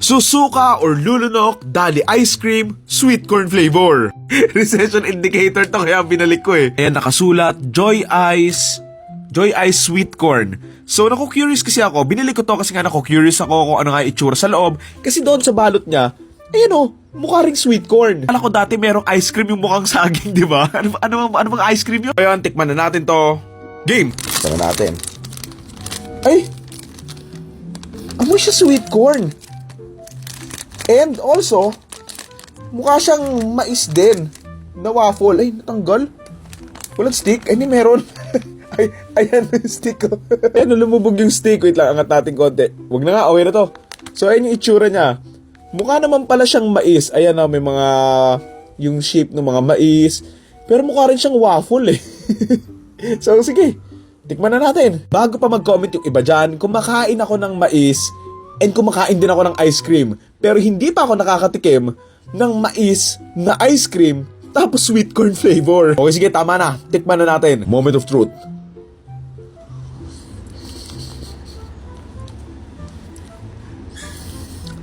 Susuka or lulunok, dali ice cream, sweet corn flavor. Recession indicator to kaya binalik ko eh. Ayan nakasulat, Joy Ice sweet corn. So naku-curious kasi ako, binili ko to kasi nga naku-curious ako kung ano nga itsura sa loob. Kasi doon sa balot niya, ayan o, mukha ring sweet corn. Akala ko dati merong ice cream yung mukhang saging, di ba? Ano bang ice cream yun? Ayan, tikman na natin to. Game! Tikman na natin. Ay! Amoy siya sweet corn. And also, mukha siyang mais din na waffle. Ay, natanggal. Walang stick. Ay, hindi meron. Ay, ayan yung stick ko. Ayan, lumubog yung stick. Wait lang, angat natin konti. Huwag na nga, okay na to. So, ayan yung itsura niya. Mukha naman pala siyang mais. Ayan na, may mga, yung shape ng mga mais. Pero mukha rin siyang waffle eh. So, sige. Tikman na natin. Bago pa mag-comment yung iba dyan, kumakain ako ng mais and kumakain din ako ng ice cream. Pero hindi pa ako nakakatikim ng mais na ice cream tapos sweet corn flavor. Okay, sige, tama na. Tikman na natin. Moment of truth.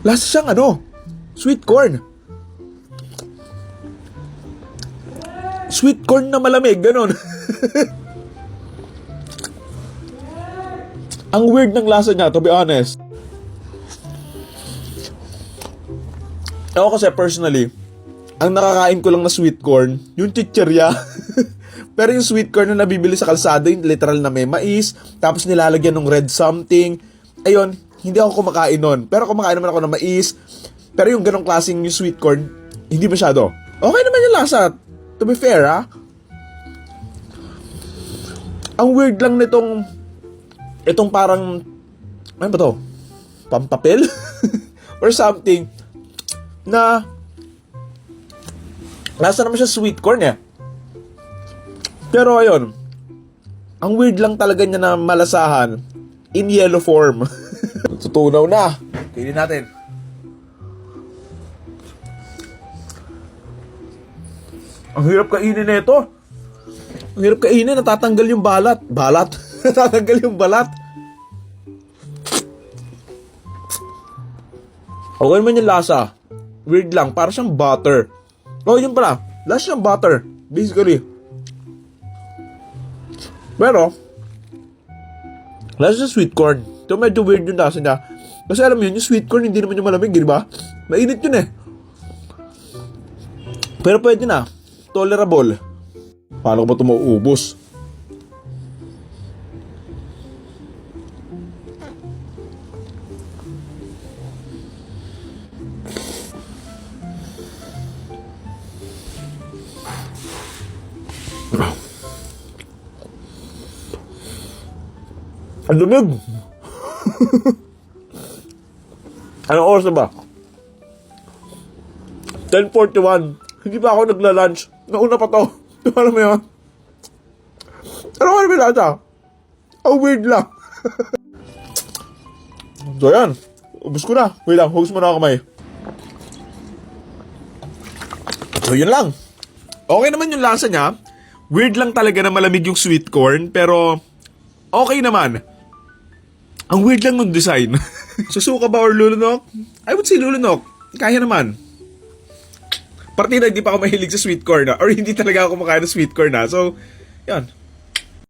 Lasa siyang sweet corn. Sweet corn na malamig, ganun. Ang weird ng lasa niya, to be honest. Ako kasi personally, ang nakakain ko lang na sweet corn, yung chichirya. Pero yung sweet corn na nabibili sa kalsada, yung literal na may mais, tapos nilalagyan ng red something. Ayun, hindi ako kumakain nun. Pero kumakain naman ako ng mais. Pero yung ganong klaseng yung sweet corn, hindi masyado. Okay naman yung lasa. To be fair, ha? Ang weird lang itong parang, ano ba to? Pampapel? Or something. Na nasa naman siya sweet corn eh. Pero ayun, ang weird lang talaga niya na malasahan in yellow form. Tutunaw na. Kainin natin. Ang hirap kainin na ito. Ang hirap kainin, natatanggal yung balat. Balat? Natatanggal yung balat. Okay naman yung lasa. Weird lang, para siyang butter. Oh, yun pala. Lasa siyang butter, basically. Pero, lasa siyang sweet corn. So, medyo weird yung lasa niya. Kasi alam mo yun, yung sweet corn, hindi naman yung malamig, di ba? Mainit yun eh. Pero pwede na. Tolerable. Paano ko ba ito mauubos? Ang lumig! Anong oras na ba? 10:41. Hindi pa ako nagla-lunch. Nauna pa to. Alam mo yun? Ano ka naman lasa? Ang weird lang. So yan. Ubus ko na. Wait lang. Hugas mo na ako kamay. So yun lang. Okay naman yung lasa niya. Weird lang talaga na malamig yung sweet corn. Pero okay naman. Ang weird lang ng design. Susuka ba or lulunok? I would say lulunok. Kaya naman. Partida, hindi pa ako mahilig sa sweet corn na. Or hindi talaga ako kumakain ng sweet corn na. So, yan.